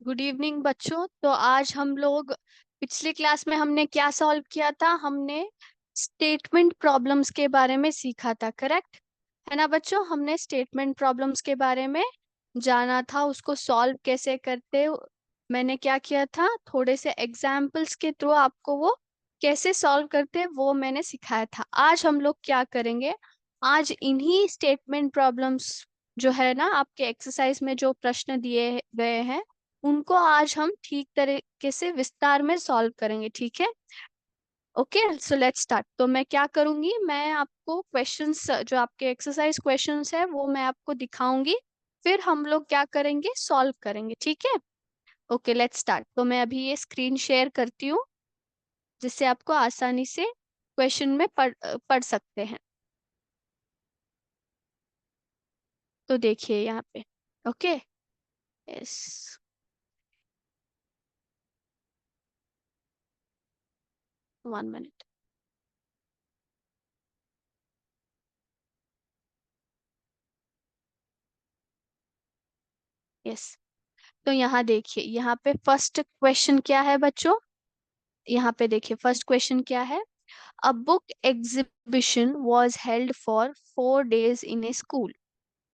Good evening बच्चों। तो आज हम लोग पिछली क्लास में हमने क्या सॉल्व किया था? हमने स्टेटमेंट प्रॉब्लम्स के बारे में सीखा था, करेक्ट है ना बच्चों? हमने स्टेटमेंट प्रॉब्लम्स के बारे में जाना था, उसको सॉल्व कैसे करते। मैंने क्या किया था, थोड़े से एग्जाम्पल्स के थ्रू आपको वो कैसे सॉल्व करते वो मैंने सिखाया था। आज हम लोग क्या करेंगे, आज इन्हीं स्टेटमेंट प्रॉब्लम्स जो है ना, आपके एक्सरसाइज में जो प्रश्न दिए गए हैं उनको आज हम ठीक तरीके से विस्तार में सॉल्व करेंगे, ठीक है? Okay, so let's start. तो मैं क्या करूंगी, मैं आपको क्वेश्चंस जो आपके एक्सरसाइज क्वेश्चंस है वो मैं आपको दिखाऊंगी, फिर हम लोग क्या करेंगे, सॉल्व करेंगे, ठीक है? Okay, let's start. तो मैं अभी ये स्क्रीन शेयर करती हूँ जिससे आपको आसानी से क्वेश्चन में पढ़ सकते हैं। तो देखिए यहाँ पे। Okay, yes, 1 minute. यस, तो यहाँ देखिए, यहाँ पे फर्स्ट क्वेश्चन क्या है बच्चों? यहाँ पे देखिए फर्स्ट क्वेश्चन क्या है। A book exhibition was held for 4 days in a school.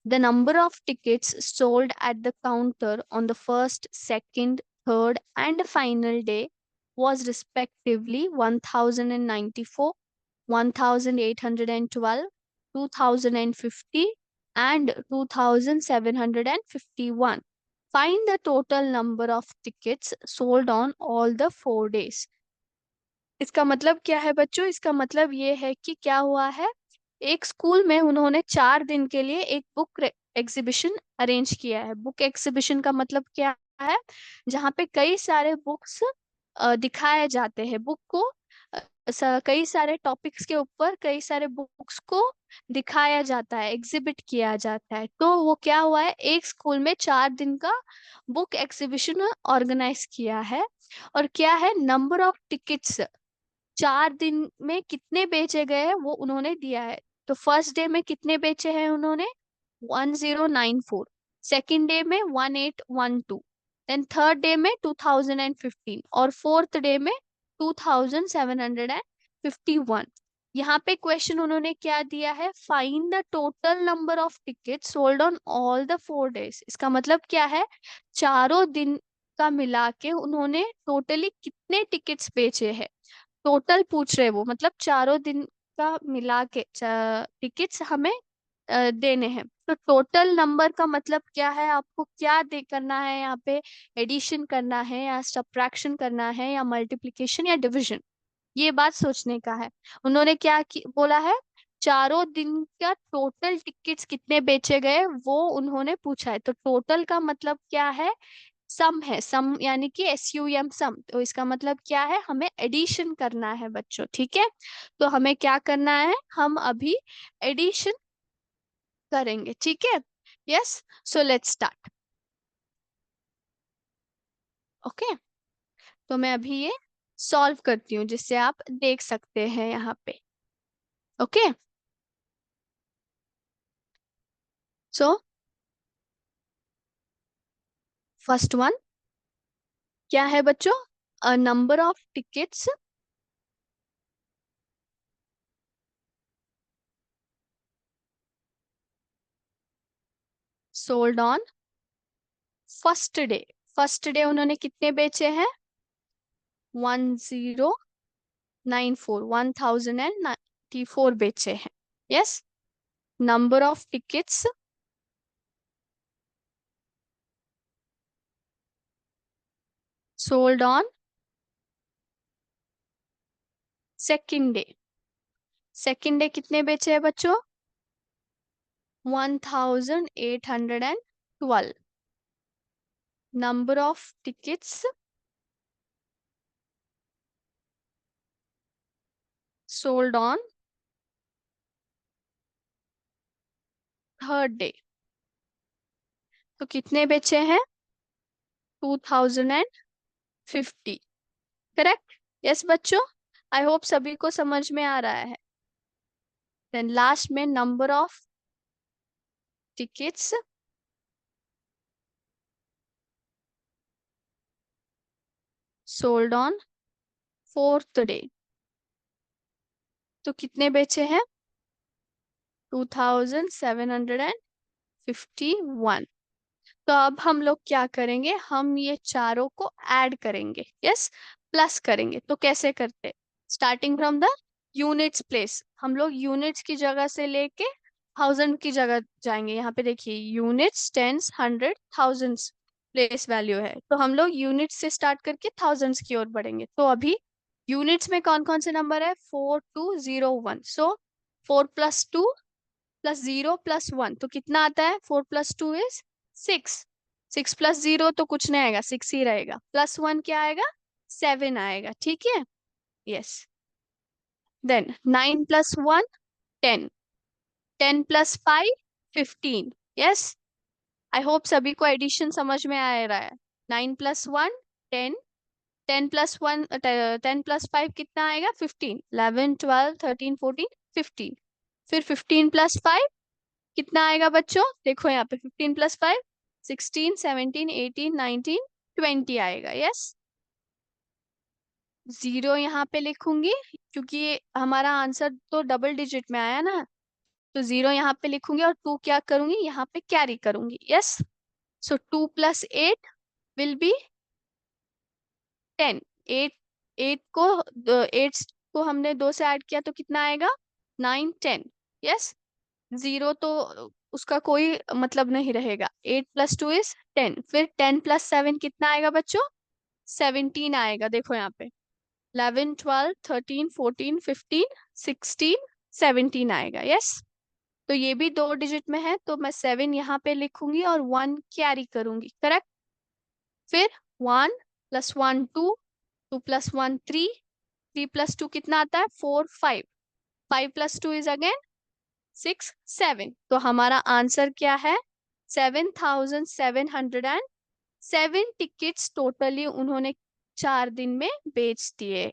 The number of tickets sold at the counter on the first, second, third, and final day was respectively 1094, 1812, 2050, and 2751. Find the total number of tickets sold on all the 4 days. इसका मतलब क्या है बच्चों? इसका मतलब ये है कि क्या हुआ है, एक स्कूल में उन्होंने 4 दिन के लिए एक बुक एग्जीबिशन अरेंज किया है। बुक एग्जीबिशन का मतलब क्या है, जहाँ पे कई सारे बुक्स दिखाए जाते हैं। बुक को कई सारे टॉपिक्स के ऊपर कई सारे बुक्स को दिखाया जाता है, एग्जिबिट किया जाता है। तो वो क्या हुआ है, एक स्कूल में 4 दिन का बुक एग्जीबिशन ऑर्गेनाइज किया है। और क्या है, नंबर ऑफ टिकट्स 4 दिन में कितने बेचे गए हैं वो उन्होंने दिया है। तो फर्स्ट डे में कितने बेचे हैं उन्होंने, 1094। सेकेंड डे में 1812। देन थर्ड डे में 2015 और फोर्थ डे में 2751। यहाँ पे क्वेश्चन उन्होंने क्या दिया है, find the total number of ticket sold on all the 4 days। इसका मतलब क्या है, चारों दिन का मिला के उन्होंने टोटली कितने टिकट्स बेचे हैं। टोटल पूछ रहे वो, मतलब चारों दिन का मिला के टिकट्स हमें देने हैं। तो टोटल नंबर का मतलब क्या है, आपको क्या दे करना है यहाँ पे, एडिशन करना है या सब्ट्रैक्शन करना है या मल्टीप्लिकेशन या डिवीजन, ये बात सोचने का है। उन्होंने बोला है, चारों दिन का टोटल टिकट्स कितने बेचे गए वो उन्होंने पूछा है। तो टोटल का मतलब क्या है, सम है, सम यानी कि SUM सम। तो इसका मतलब क्या है, हमें एडिशन करना है बच्चों, ठीक है? तो हमें क्या करना है, हम अभी एडिशन करेंगे, ठीक है? Yes, so let's start. Okay, तो मैं अभी ये सॉल्व करती हूँ जिससे आप देख सकते हैं यहाँ पे। ओके, सो फर्स्ट वन क्या है बच्चों, a number of tickets sold on first day. First day उन्होंने कितने बेचे हैं, 1094, 1094 बेचे हैं। Yes, number of tickets sold on second day. Second day कितने बेचे हैं बच्चों, 1812। Number of tickets sold on third day. तो कितने बेचे हैं, 2050। करेक्ट? यस बच्चों, आई होप सभी को समझ में आ रहा है। देन लास्ट में number of tickets sold on fourth day. तो कितने बेचे हैं? 2751। तो अब हम लोग क्या करेंगे, हम ये चारों को ऐड करेंगे, यस, प्लस करेंगे। तो कैसे करते? Starting from the units place, हम लोग यूनिट्स की जगह से लेके थाउजेंड की जगह जाएंगे। यहाँ पे देखिए units, tens, hundred, thousands place value है, तो हम लोग यूनिट्स से स्टार्ट करके थाउजेंड्स की ओर बढ़ेंगे। तो अभी यूनिट्स में कौन कौन से नंबर है? 4201। सो 4 + 2 + 0 + 1, तो कितना आता है? 4 + 2 इज 6। 6 + 0 तो कुछ नहीं आएगा, 6 ही रहेगा। +1 क्या आएगा? 7 आएगा, ठीक है। Yes. Then 9 + 1 10, 10 + 5 15। Yes, I hope सभी को एडिशन समझ में आ रहा है। 9 + 1 10, 10 + 1 10 + 5 कितना आएगा? 15, 11 12 13 14 15। फिर 15 + 5 कितना आएगा बच्चों? देखो यहाँ पे 15 + 5 16 17 18 19 20 आएगा। यस, जीरो यहाँ पे लिखूंगी क्योंकि ये हमारा आंसर तो डबल डिजिट में आया ना, तो जीरो यहाँ पे लिखूंगी और टू क्या करूंगी? यहाँ पे कैरी करूंगी। Yes, so 2 + 8 will be 10। Eight, eight को 8 को हमने 2 से ऐड किया तो कितना आएगा? 9 10। यस, जीरो तो उसका कोई मतलब नहीं रहेगा। 8 + 2 इज 10। फिर 10 + 7 कितना आएगा बच्चों? 17 आएगा। देखो यहाँ पे 11 12 13 14 15 16 17 आएगा। यस, तो ये भी दो डिजिट में है, तो मैं 7 यहाँ पे लिखूंगी और 1 कैरी करूंगी, करेक्ट। फिर 1 + 1 2, 2 + 1 3, 3 + 2 कितना आता है? 4 5, 5 + 2 इज अगेन 6 7। तो हमारा आंसर क्या है? 7707 टिकट्स टोटली उन्होंने 4 दिन में बेच दिए।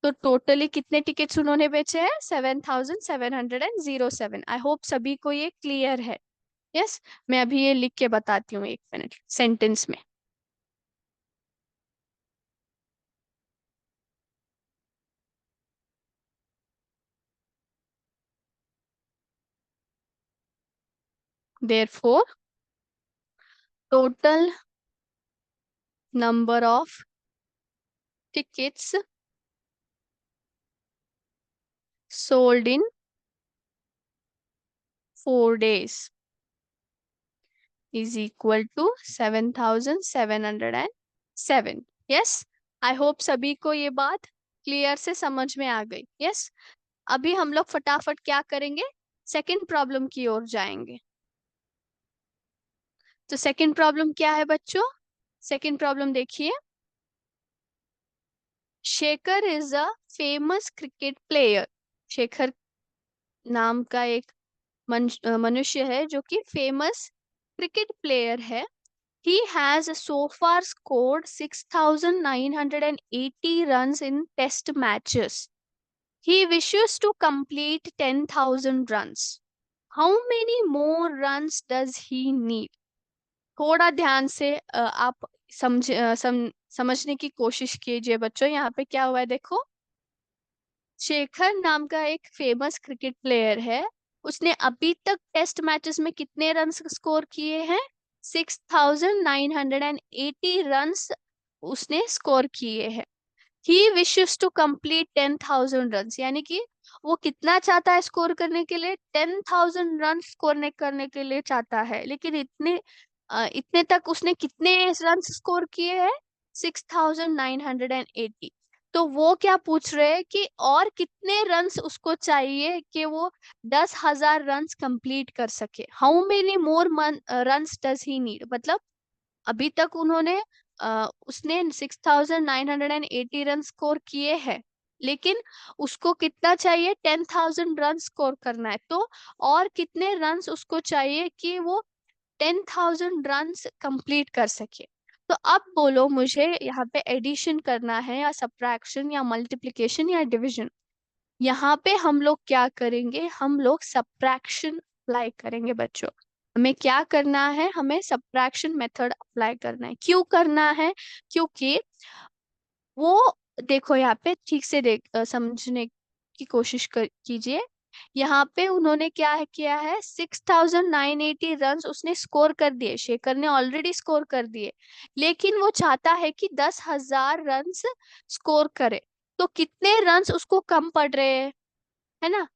तो टोटली कितने टिकट्स उन्होंने बेचे हैं? 7707। आई होप सभी को ये क्लियर है। यस, मैं अभी ये लिख के बताती हूँ, 1 मिनट सेंटेंस में। Therefore total number of tickets sold in 4 days is equal to 7707। Yes, I hope सभी को ये बात क्लियर से समझ में आ गई। यस, अभी हम लोग फटाफट क्या करेंगे? सेकंड प्रॉब्लम की ओर जाएंगे। तो सेकंड प्रॉब्लम क्या है बच्चों? सेकंड प्रॉब्लम देखिए। Shekhar is a famous cricket player. Shekhar नाम का एक मनुष्य है जो कि फेमस क्रिकेट प्लेयर है। He has so far scored 6,980 runs in test matches. He wishes to complete 10,000 runs. How many more runs does he need? थोड़ा ध्यान से आप समझने की कोशिश कीजिए बच्चों। यहाँ पे क्या हुआ है देखो। शेखर नाम का एक फेमस क्रिकेट प्लेयर है। उसने अभी तक टेस्ट मैचेस में कितने रन स्कोर किए हैं? 6,980 रन्स उसने स्कोर किए हैं। ही विशेस टू कंप्लीट 10,000 रन्स, यानी कि वो कितना चाहता है स्कोर करने के लिए? 10,000 रन स्कोर करने के लिए चाहता है, लेकिन इतने तक उसने कितने रन स्कोर किए हैं? 6,980। तो वो क्या पूछ रहे हैं कि और कितने रन्स उसको चाहिए कि वो 10,000 रन्स कंप्लीट कर सके। How many more runs does he need, मतलब अभी तक उसने 6,980 रन स्कोर किए हैं, लेकिन उसको कितना चाहिए? 10,000 रन स्कोर करना है। तो और कितने रन्स उसको चाहिए कि वो 10,000 रन्स कंप्लीट कर सके? तो अब बोलो मुझे, यहाँ पे एडिशन करना है या सब्ट्रैक्शन या मल्टीप्लिकेशन या डिवीजन? यहाँ पे हम लोग क्या करेंगे? हम लोग सब्ट्रैक्शन अप्लाई करेंगे बच्चों। हमें क्या करना है? हमें सब्ट्रैक्शन मेथड अप्लाई करना है। क्यों करना है? क्योंकि वो देखो यहाँ पे ठीक से समझने की कोशिश कीजिए। यहाँ पे उन्होंने क्या है किया है, 6,980 रन उसने स्कोर कर दिए, शेखर ने ऑलरेडी स्कोर कर दिए। लेकिन वो चाहता है कि 10,000 रन स्कोर करे। तो कितने रन उसको कम पड़ रहे हैं, है ना?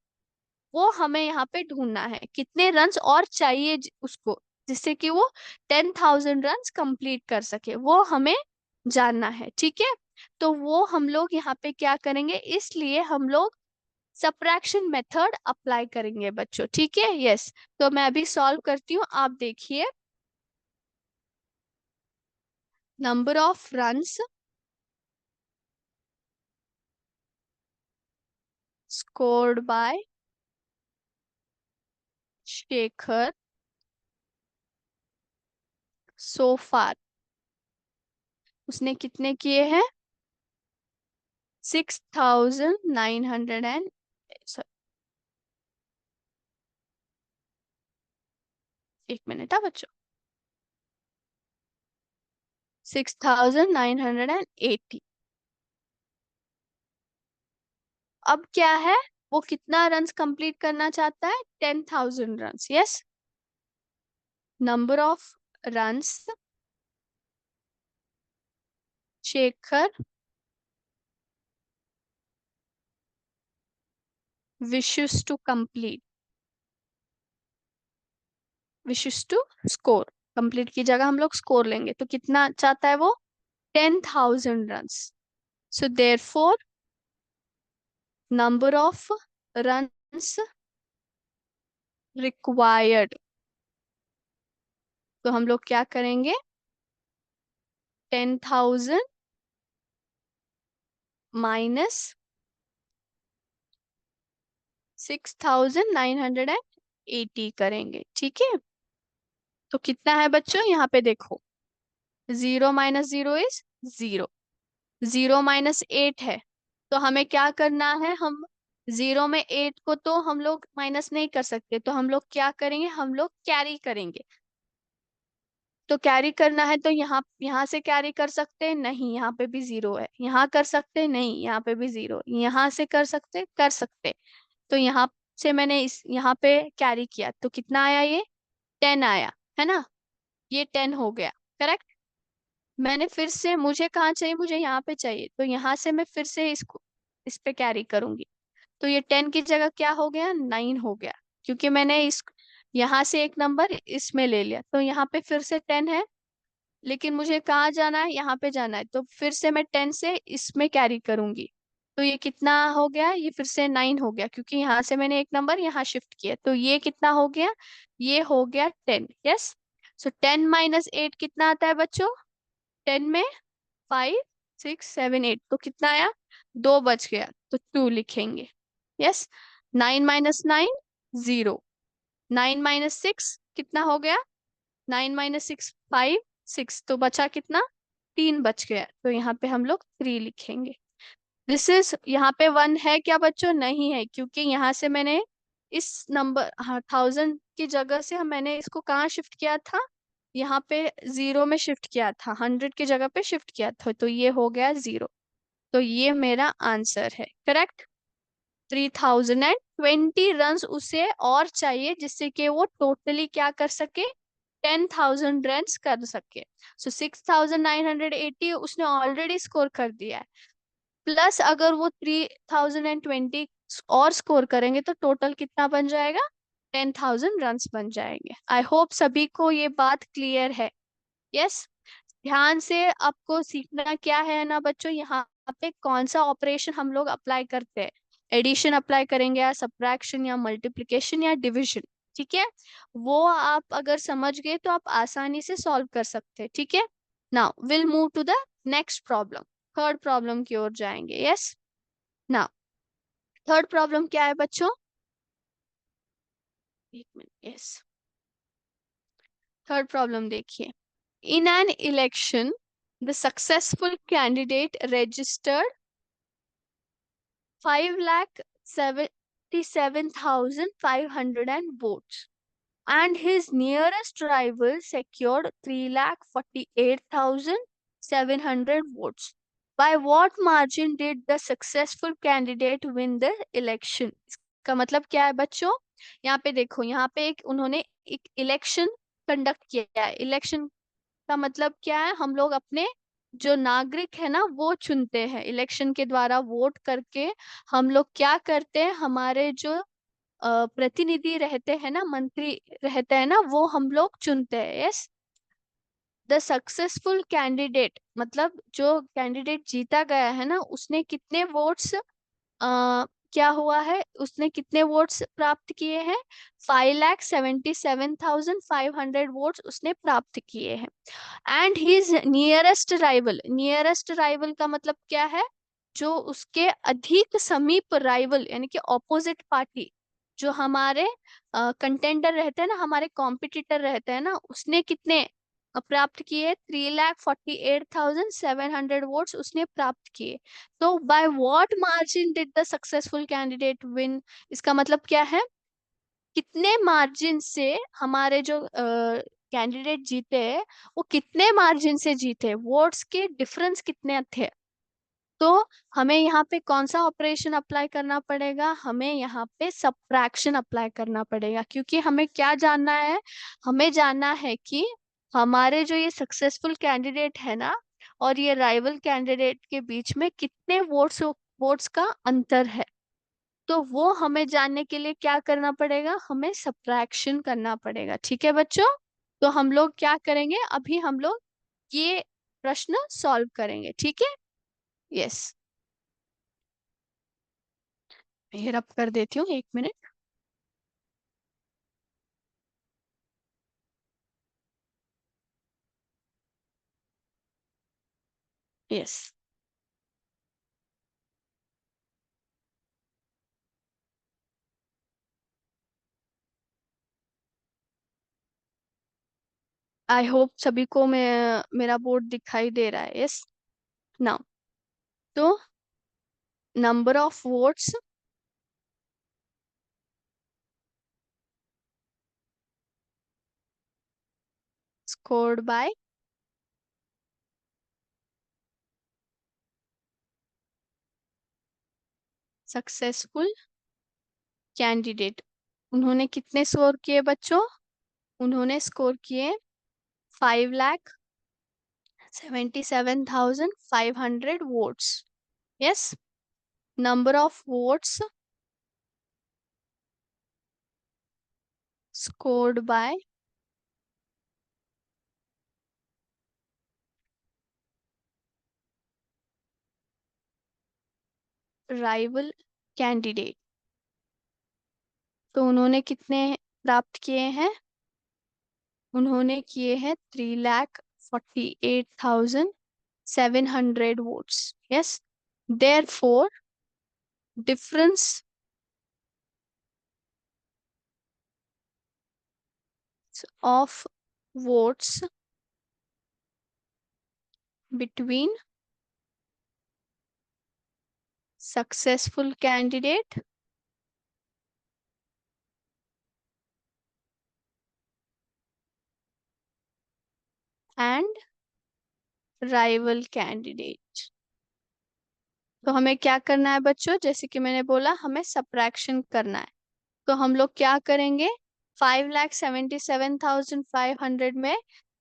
वो हमें यहाँ पे ढूंढना है, कितने रन्स और चाहिए उसको, जिससे कि वो 10,000 रन्स कंप्लीट कर सके, वो हमें जानना है। ठीक है, तो वो हम लोग यहाँ पे क्या करेंगे, इसलिए हम लोग सब्ट्रैक्शन मेथड अप्लाई करेंगे बच्चों। ठीक है, यस। तो मैं अभी सॉल्व करती हूँ, आप देखिए। Number of runs scored by Shekhar so far, उसने कितने किए हैं? 6,900 एंड, 1 मिनट बच्चों, 6,980। अब क्या है, वो कितना रन्स कंप्लीट करना चाहता है? 10,000 runs. Yes, number of runs Shekhar wishes to complete, wishes to score, complete की जगह हम लोग स्कोर लेंगे, तो कितना चाहता है वो? 10,000 runs. So therefore number of runs required, तो हम लोग क्या करेंगे, 10,000 माइनस 6,980 करेंगे। ठीक है, तो कितना है बच्चों, यहाँ पे देखो, 0 - 0 इज 0, 0 - 8 है। तो हमें क्या करना है, हम 0 में 8 को तो हम लोग माइनस नहीं कर सकते, तो हम लोग क्या करेंगे, हम लोग कैरी करेंगे। तो कैरी करना है, तो यहाँ यहाँ से कैरी कर सकते हैं नहीं, यहाँ पे भी 0 है, यहाँ कर सकते हैं नहीं, यहाँ पे भी 0, यहाँ से कर सकते। तो यहाँ से मैंने इस यहाँ पे कैरी किया, तो कितना आया ये? 10 आया, है ना? ये 10 हो गया, करेक्ट। मैंने फिर से, मुझे कहाँ चाहिए, मुझे यहाँ पे चाहिए, तो यहाँ से मैं फिर से इसको इस पे कैरी करूंगी। तो ये 10 की जगह क्या हो गया, 9 हो गया, क्योंकि मैंने इस यहाँ से एक नंबर इसमें ले लिया। तो यहाँ पे फिर से 10 है, लेकिन मुझे कहाँ जाना है, यहाँ पे जाना है, तो फिर से मैं 10 से इसमें कैरी करूंगी। तो ये कितना हो गया, ये फिर से 9 हो गया, क्योंकि यहाँ से मैंने एक नंबर यहाँ शिफ्ट किया। तो ये कितना हो गया, ये हो गया 10। यस, सो 10 - 8 कितना आता है बच्चों? 10 में 5 6 7 8, तो कितना आया? 2 बच गया, तो 2 लिखेंगे। यस, 9 - 9 0, 9 - 6 कितना हो गया? 9 - 6 5 6, तो बचा कितना? 3 बच गया, तो यहाँ पे हम लोग 3 लिखेंगे। दिस इज, यहाँ पे 1 है क्या बच्चों? नहीं है, क्योंकि यहाँ से मैंने इस नंबर, हाँ, 1000 की जगह से हम मैंने इसको कहाँ शिफ्ट किया था, यहाँ पे 0 में शिफ्ट किया था, 100 की जगह पे शिफ्ट किया था, तो ये हो गया 0। तो ये मेरा आंसर है, करेक्ट। 3,020 रन उसे और चाहिए, जिससे कि वो टोटली क्या कर सके, 10,000 रन कर सके। सो 6,980 उसने ऑलरेडी स्कोर कर दिया है, प्लस अगर वो 3,020 और स्कोर करेंगे, तो टोटल कितना बन जाएगा? 10,000 रन बन जाएंगे। आई होप सभी को ये बात क्लियर है। यस, ध्यान से आपको सीखना क्या है ना बच्चों, यहाँ पे कौन सा ऑपरेशन हम लोग अप्लाई करते हैं, एडिशन अप्लाई करेंगे या सब्ट्रैक्शन या मल्टीप्लिकेशन या डिविजन। ठीक है, वो आप अगर समझ गए तो आप आसानी से सॉल्व कर सकते हैं। ठीक है, now will move to the next problem, third problem की ओर जाएंगे। यस, नाउ थर्ड प्रॉब्लम क्या है बच्चों? 1 मिनट, यस, थर्ड प्रॉब्लम देखिए। In an election, the successful candidate registered 5,77,500 votes, and his nearest rival secured 3,48,700 votes. By what margin did the successful candidate win the election. इसका मतलब क्या है बच्चों? यहाँ पे देखो, यहाँ पे एक उन्होंने एक इलेक्शन कंडक्ट किया है। इलेक्शन का मतलब क्या है? हम लोग अपने जो नागरिक है ना वो चुनते हैं, इलेक्शन के द्वारा वोट करके हम लोग क्या करते हैं, हमारे जो प्रतिनिधि रहते हैं ना, मंत्री रहते हैं ना, वो हम लोग चुनते हैं। यस, द सक्सेसफुल कैंडिडेट मतलब जो कैंडिडेट जीता गया है ना, उसने कितने वोट्स क्या हुआ है, उसने कितने वोट्स प्राप्त किए हैं? 5,77,500 वोट्स उसने प्राप्त किए हैं। And his nearest rival, nearest rival का मतलब क्या है? जो उसके अधिक समीप राइवल यानी कि ऑपोजिट पार्टी, जो हमारे कंटेंडर रहते हैं ना, हमारे कॉम्पिटिटर रहते हैं ना, उसने कितने प्राप्त किए? 3,48,700 वोट्स उसने प्राप्त किए। तो by what margin did the successful candidate win? इसका मतलब क्या है? कितने मार्जिन से हमारे जो कैंडिडेट जीते हैं, वो कितने मार्जिन से जीते, वोट्स के डिफरेंस कितने थे। तो हमें यहाँ पे कौन सा ऑपरेशन अप्लाई करना पड़ेगा? हमें यहाँ पे सब्ट्रैक्शन अप्लाई करना पड़ेगा, क्योंकि हमें क्या जानना है? हमें जानना है कि हमारे जो ये सक्सेसफुल कैंडिडेट है ना, और ये राइवल कैंडिडेट के बीच में कितने वोट्स वोट्स का अंतर है। तो वो हमें जानने के लिए क्या करना पड़ेगा? हमें सब्ट्रैक्शन करना पड़ेगा। ठीक है बच्चों? तो हम लोग क्या करेंगे, अभी हम लोग ये प्रश्न सॉल्व करेंगे। ठीक है? यस, मैं रब कर देती हूँ, 1 मिनट। यस, आई होप सभी को मैं मेरा बोर्ड दिखाई दे रहा है। यस, नाउ, तो number of votes scored by successful candidate. उन्होंने कितने स्कोर किए बच्चों? उन्होंने स्कोर किए 5,77,500 votes. Yes, number of votes scored by rival candidate। तो उन्होंने कितने प्राप्त किए हैं? उन्होंने किए हैं 3,48,700 votes. Yes, therefore difference of votes between successful candidate and rival candidate। तो हमें क्या करना है बच्चों? जैसे कि मैंने बोला, हमें सब्ट्रैक्शन करना है। तो हम लोग क्या करेंगे? 5,77,500 में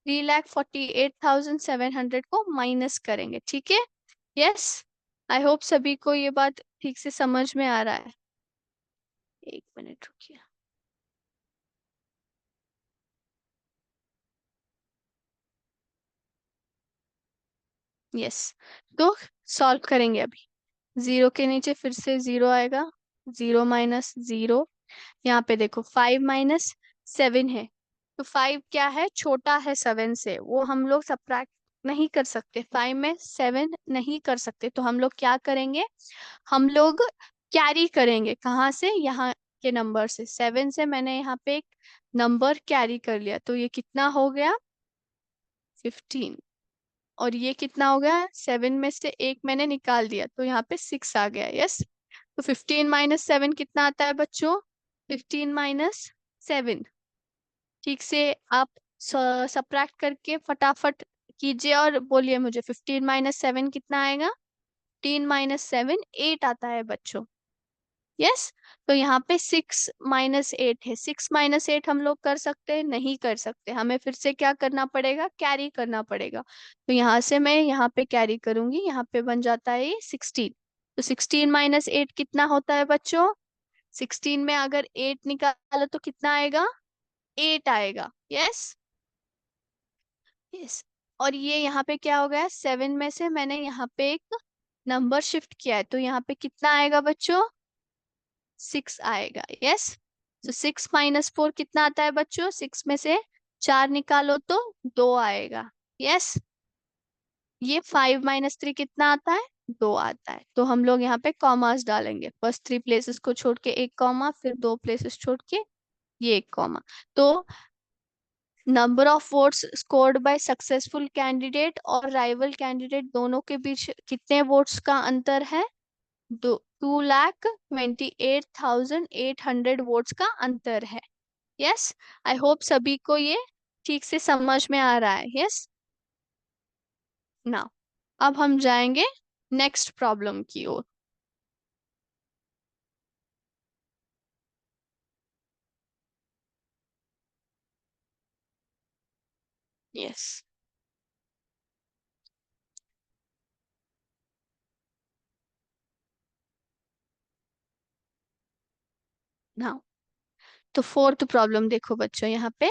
3,48,700 को माइनस करेंगे। ठीक है? यस, आई होप सभी को ये बात ठीक से समझ में आ रहा है। 1 मिनट रुकिए। यस, तो सॉल्व करेंगे अभी। जीरो के नीचे फिर से जीरो आएगा, 0 - 0। यहाँ पे देखो 5 - 7 है। तो 5 क्या है? छोटा है 7 से, वो हम लोग सब्ट्रैक्ट नहीं कर सकते, 5 में 7 नहीं कर सकते। तो हम लोग क्या करेंगे? हम लोग कैरी करेंगे। कहाँ से? यहाँ के नंबर से, 7 से मैंने यहाँ पे एक नंबर कैरी कर लिया, तो ये कितना हो गया? 15। और ये कितना हो गया? 7 में से एक मैंने निकाल दिया, तो यहाँ पे 6 आ गया। यस, तो 15 - 7 कितना आता है बच्चों? 15 - 7। ठीक से आप सब्ट्रैक्ट करके फटाफट कीजिए और बोलिए मुझे 15 - 7 कितना आएगा? 15 - 7 8 आता है बच्चों। यस। तो यहाँ पे 6 - 8 है। 6 - 8 हम लोग कर सकते हैं? नहीं कर सकते, हमें फिर से क्या करना पड़ेगा? कैरी करना पड़ेगा। तो यहाँ से मैं यहाँ पे कैरी करूंगी, यहाँ पे बन जाता है ये 16। तो 16 - 8 कितना होता है बच्चों? 16 में अगर 8 निकालो तो कितना आएगा? 8 आएगा। यस। यस। और ये यहाँ पे क्या हो गया? 7 में से मैंने यहाँ पे एक नंबर शिफ्ट किया है, तो यहाँ पे कितना आएगा बच्चों? 6 आएगा। यस। तो 6 - 4 कितना आता है बच्चों? 6 में से 4 निकालो तो 2 आएगा। यस। ये 5 - 3 कितना आता है? 2 आता है। तो हम लोग यहाँ पे कॉमास डालेंगे, फर्स्ट 3 प्लेसेस को छोड़ के एक कॉमा, फिर 2 प्लेसेस छोड़ के ये एक कॉमा। तो number of votes scored by successful candidate और राइवल कैंडिडेट दोनों के बीच कितने वोट्स का अंतर है? 2,28,800 वोट्स का अंतर है। यस। आई होप सभी को ये ठीक से समझ में आ रहा है। यस। नाउ अब हम जाएंगे नेक्स्ट प्रॉब्लम की ओर। यस। नाउ तो फोर्थ प्रॉब्लम देखो बच्चों, यहाँ पे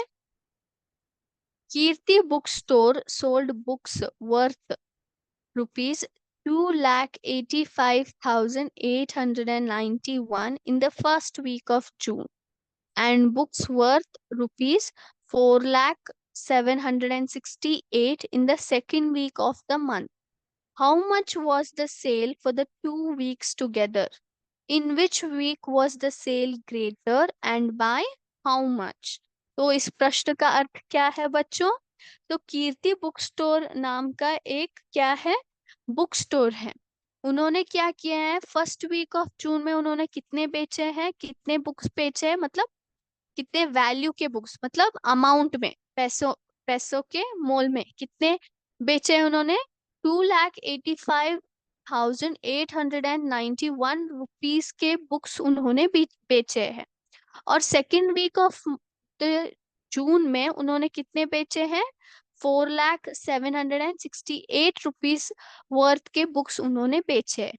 Kirti book store sold books worth rupees 2,85,891 in the first week of June, and books worth rupees 4,768 in the second week of the month. How much was the sale for the 2 weeks together? In which week was the sale greater and by how much? तो इस प्रश्न का अर्थ क्या है बच्चों? तो कीर्ति book store नाम का एक क्या है? बुक स्टोर है। उन्होंने क्या किया है? फर्स्ट वीक ऑफ जून में उन्होंने कितने बेचे हैं? कितने बुक्स बेचे हैं मतलब कितने वैल्यू के बुक्स, मतलब अमाउंट में, पैसों, पैसों के मोल में कितने बेचे हैं उन्होंने? 2,85,891 के बुक्स उन्होंने बेचे हैं। और सेकेंड वीक ऑफ जून में उन्होंने कितने बेचे हैं? 4,768 वर्थ के बुक्स उन्होंने बेचे हैं।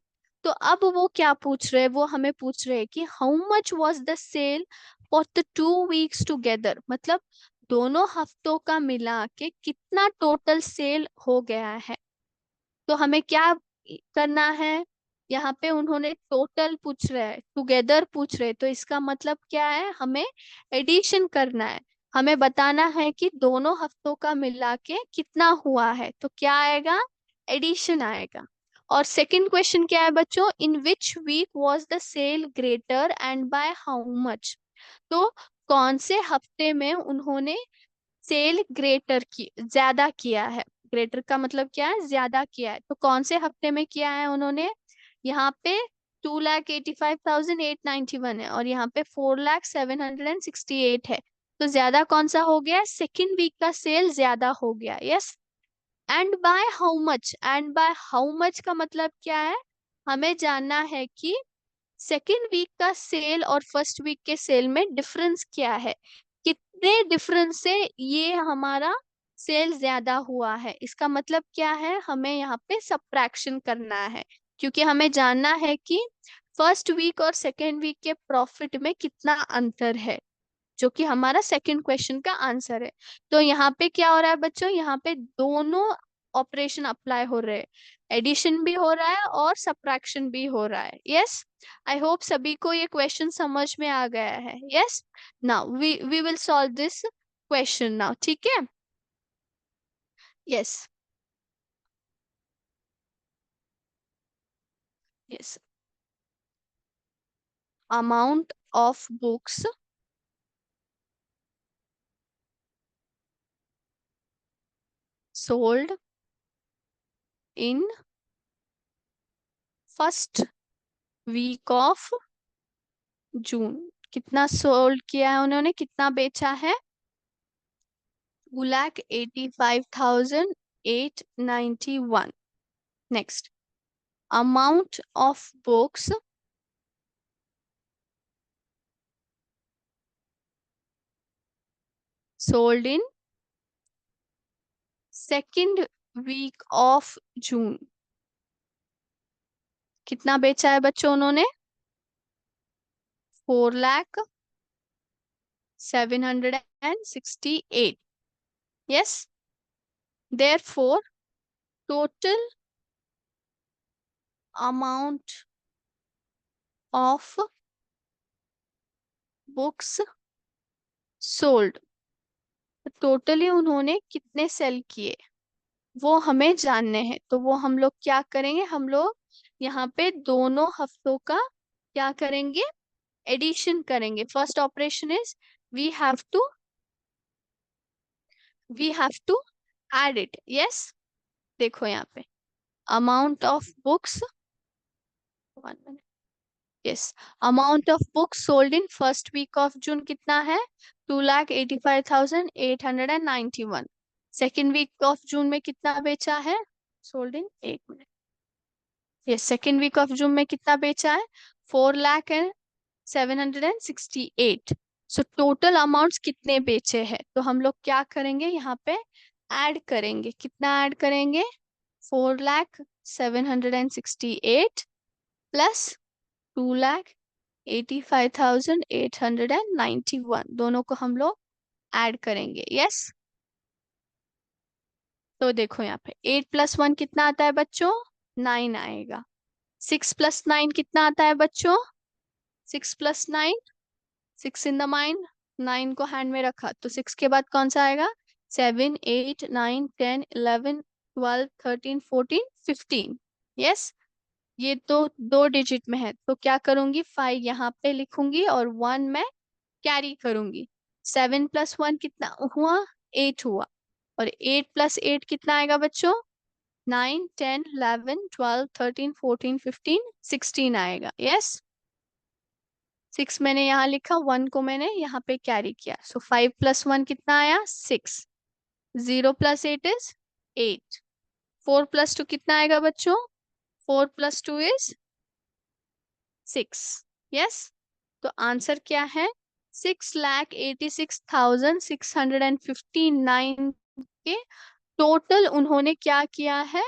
तो अब वो क्या पूछ रहे हैं? वो हमें पूछ रहे हैं कि how much was the sale for the 2 weeks together, मतलब दोनों हफ्तों का मिला के कितना टोटल सेल हो गया है। तो हमें क्या करना है? यहाँ पे उन्होंने टोटल पूछ रहे हैं, टुगेदर पूछ रहे हैं, तो इसका मतलब क्या है? हमें एडिशन करना है। हमें बताना है कि दोनों हफ्तों का मिला के कितना हुआ है, तो क्या आएगा? एडिशन आएगा। और सेकंड क्वेश्चन क्या है बच्चों? In which week was the sale greater and by how much? तो कौन से हफ्ते में उन्होंने सेल ग्रेटर की ज्यादा किया है? ग्रेटर का मतलब क्या है? ज्यादा किया है। तो कौन से हफ्ते में किया है उन्होंने? यहाँ पे 2,85,891 है और यहाँ पे 4,768 है। तो ज्यादा कौन सा हो गया? सेकेंड वीक का सेल ज्यादा हो गया। Yes. And by how much? And by how much का मतलब क्या है? हमें जानना है कि सेकेंड वीक का सेल और फर्स्ट वीक के सेल में डिफरेंस क्या है, कितने डिफरेंस से ये हमारा सेल ज्यादा हुआ है। इसका मतलब क्या है? हमें यहाँ पे सब्ट्रैक्शन करना है, क्योंकि हमें जानना है कि फर्स्ट वीक और सेकेंड वीक के प्रॉफिट में कितना अंतर है, जो कि हमारा सेकंड क्वेश्चन का आंसर है। तो यहाँ पे क्या हो रहा है बच्चों? यहाँ पे दोनों ऑपरेशन अप्लाई हो रहे हैं, एडिशन भी हो रहा है और सब्ट्रैक्शन भी हो रहा है। यस। आई होप सभी को ये क्वेश्चन समझ में आ गया है। Yes. Now we will solve this question now, ठीक है? Yes. Yes. Amount of books sold in first week of June. कितना सोल्ड किया है उन्होंने? कितना बेचा है? 2,85,891। Next, amount of books sold in second week of June। कितना बेचा है बच्चों उन्होंने? 4,768। yes, therefore total amount of books sold, totally उन्होंने कितने सेल किए वो हमें जानने हैं। तो वो हम लोग क्या करेंगे, हम लोग यहाँ पे दोनों हफ्तों का क्या करेंगे, एडिशन करेंगे। First operation is we have to we have to add it. Yes, देखो यहाँ पे amount of books, yes, amount of books sold in first week of June कितना है? 2,85,891। सेकेंड वीक ऑफ जून में कितना बेचा है? सोल्ड इन, एक minute, yes, second week of June में कितना बेचा है? 4,0768। सो टोटल अमाउंट्स कितने बेचे हैं? तो हम लोग क्या करेंगे यहाँ पे, ऐड करेंगे। कितना ऐड करेंगे? 4,0768 प्लस 2,85,891, दोनों को हम लोग ऐड करेंगे। यस, तो देखो यहाँ पे 8+1 कितना आता है बच्चों? 9 आएगा। 6+9 कितना आता है बच्चों? 6+9, 6 इन द माइंड, 9 को हैंड में रखा तो 6 के बाद कौन सा आएगा? 7, 8, 9, 10, 11, 12, 13, 14, 15। यस, ये तो 2 डिजिट में है तो क्या करूंगी, 5 यहाँ पे लिखूंगी और 1 मैं कैरी करूंगी। 7+1 कितना हुआ? 8 हुआ। और 8+8 कितना आएगा बच्चों? 9, 10, 11, 12, 13, 14, 15, 16 आएगा। यस, 6 मैंने यहाँ लिखा, 1 को मैंने यहाँ पे कैरी किया। सो 5+1 कितना आया? 6। 0+8 इज 8। 4+2 कितना आएगा बच्चों? 4+2 इज 6। यस, तो आंसर क्या है? 6,86,659 के टोटल उन्होंने क्या किया है,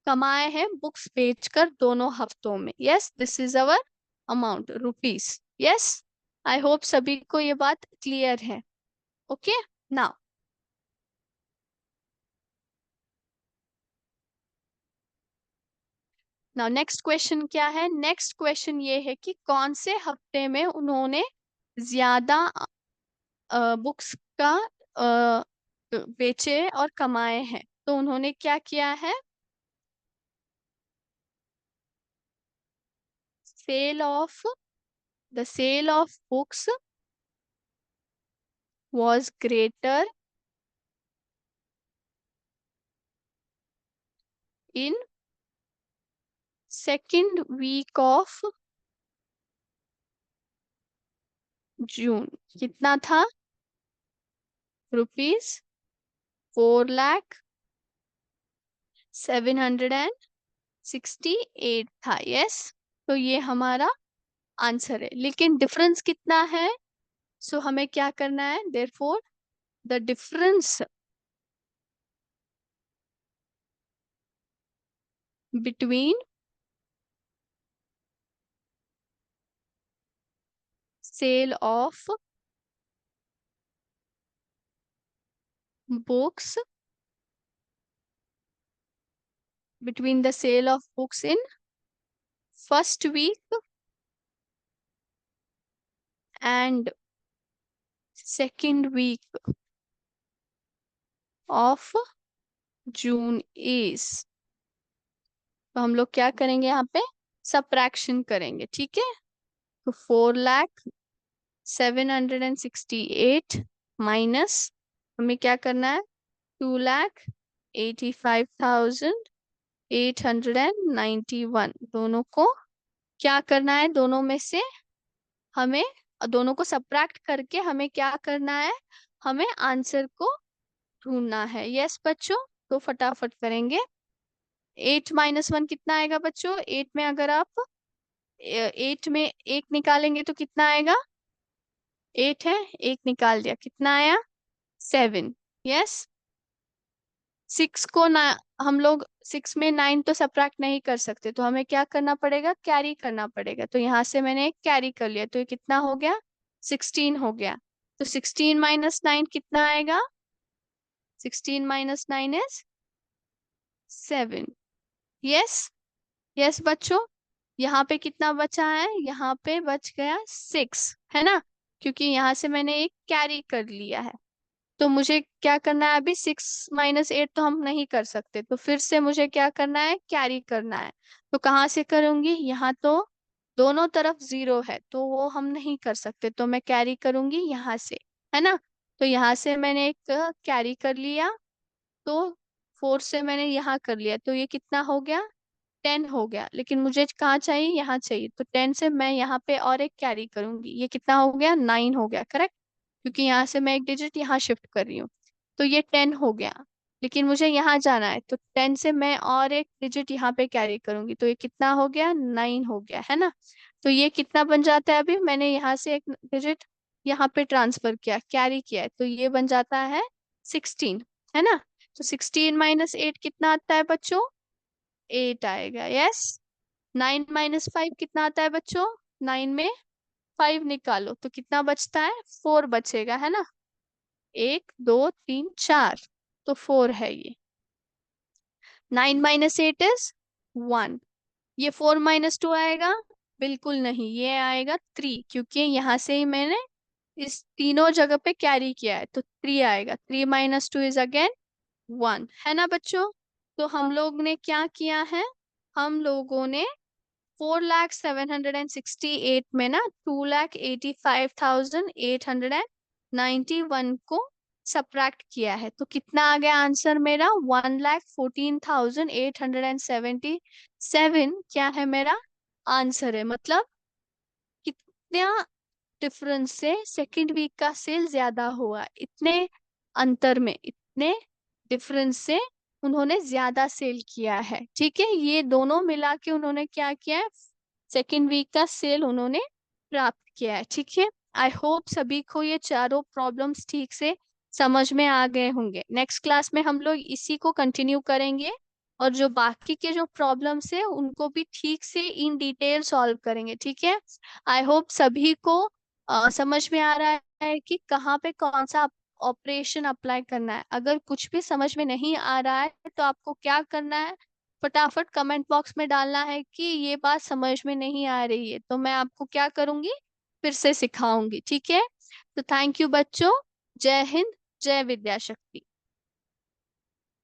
कमाए हैं बुक्स बेचकर दोनों हफ्तों में। Yes, this is our amount rupees. Yes, I hope सभी को ये बात क्लियर है। Okay, now now next question क्या है? नेक्स्ट क्वेश्चन ये है कि कौन से हफ्ते में उन्होंने ज्यादा बुक्स का बेचे और कमाए हैं। तो उन्होंने क्या किया है, sale of the sale of books was greater in second week of June. कितना था? ₹4,0768 था। यस, तो ये हमारा आंसर है। लेकिन डिफरेंस कितना है? सो हमें क्या करना है, therefore the difference between sale of books between the sale of books in first week and second week of June is, तो हम लोग क्या करेंगे यहाँ पे, सब्ट्रैक्शन करेंगे। ठीक है, तो 4,0768 माइनस हमें क्या करना है, 2,85,891, दोनों को क्या करना है, दोनों में से हमें दोनों को सब्ट्रैक्ट करके हमें क्या करना है, हमें आंसर को ढूंढना है। यस बच्चों, तो फटाफट करेंगे। 8 - 1 कितना आएगा बच्चों? 8 में अगर आप 8 में 1 निकालेंगे तो कितना आएगा? 8 है, 1 निकाल दिया, कितना आया? 7। यस। 6 को ना, हम लोग 6 में 9 तो सब्ट्रैक्ट नहीं कर सकते, तो हमें क्या करना पड़ेगा? कैरी करना पड़ेगा। तो यहाँ से मैंने कैरी कर लिया, तो ये कितना हो गया? 16 हो गया। तो 16 - 9 कितना आएगा? 16 - 9 इज 7। यस। यस बच्चों। यहाँ पे कितना बचा है? यहाँ पे बच गया 6, है ना? क्योंकि यहाँ से मैंने एक कैरी कर लिया है। तो मुझे क्या करना है अभी? 6 - 8 तो हम नहीं कर सकते, तो फिर से मुझे क्या करना है? कैरी करना है। तो कहाँ से करूंगी? यहाँ तो दोनों तरफ 0 है, तो वो हम नहीं कर सकते, तो मैं कैरी करूंगी यहाँ से, है ना? तो यहाँ से मैंने एक कैरी कर लिया, तो 4 से मैंने यहाँ कर लिया, तो ये कितना हो गया? 10 हो गया। लेकिन मुझे कहाँ चाहिए? यहाँ चाहिए, तो 10 से मैं यहाँ पे और एक कैरी करूंगी, ये कितना हो गया? 9 हो गया, करेक्ट? क्योंकि यहाँ से मैं एक डिजिट यहाँ शिफ्ट कर रही हूँ, तो ये 10 हो गया। लेकिन मुझे यहाँ जाना है, तो 10 से मैं और एक डिजिट यहाँ पे कैरी करूंगी, तो ये कितना हो गया? 9 हो गया, है ना? तो ये कितना बन जाता है? अभी मैंने यहाँ से एक डिजिट यहाँ पे ट्रांसफर किया, कैरी किया है, तो ये बन जाता है 16, है ना? तो 16 - 8 कितना आता है बच्चों? 8 आएगा। यस। 9 - 5 कितना आता है बच्चों? 9 में 5 निकालो तो कितना बचता है? 4 बचेगा, है ना? 1 2 3 4, तो 4 है ये। 9 - 8 इज 1। ये 4 - 2 आएगा? बिल्कुल नहीं, ये आएगा 3, क्योंकि यहाँ से ही मैंने इस तीनों जगह पे कैरी किया है, तो 3 आएगा। 3 - 2 इज अगेन 1, है ना बच्चों? तो हम लोग ने क्या किया है? हम लोगों ने 4,768 में ना 2,85,891 को सब्ट्रैक्ट किया है, तो कितना आ गया आंसर मेरा? 1,14,877 क्या है मेरा आंसर? है मतलब कितना डिफरेंस से सेकंड वीक का सेल ज्यादा हुआ, इतने अंतर में, इतने डिफरेंस से उन्होंने ज्यादा सेल किया है। ठीक है, ये दोनों मिला के उन्होंने क्या किया है? सेकंड वीक का सेल उन्होंने प्राप्त किया है। ठीक है, आई होप सभी को ये चारों प्रॉब्लम्स ठीक से समझ में आ गए होंगे। नेक्स्ट क्लास में हम लोग इसी को कंटिन्यू करेंगे, और जो बाकी के जो प्रॉब्लम्स है उनको भी ठीक से इन डिटेल सॉल्व करेंगे। ठीक है, आई होप सभी को समझ में आ रहा है कि कहाँ पे कौन सा ऑपरेशन अप्लाई करना है। अगर कुछ भी समझ में नहीं आ रहा है तो आपको क्या करना है? फटाफट कमेंट बॉक्स में डालना है कि ये बात समझ में नहीं आ रही है, तो मैं आपको क्या करूंगी? फिर से सिखाऊंगी। ठीक है, तो थैंक यू बच्चों। जय हिंद, जय विद्या शक्ति।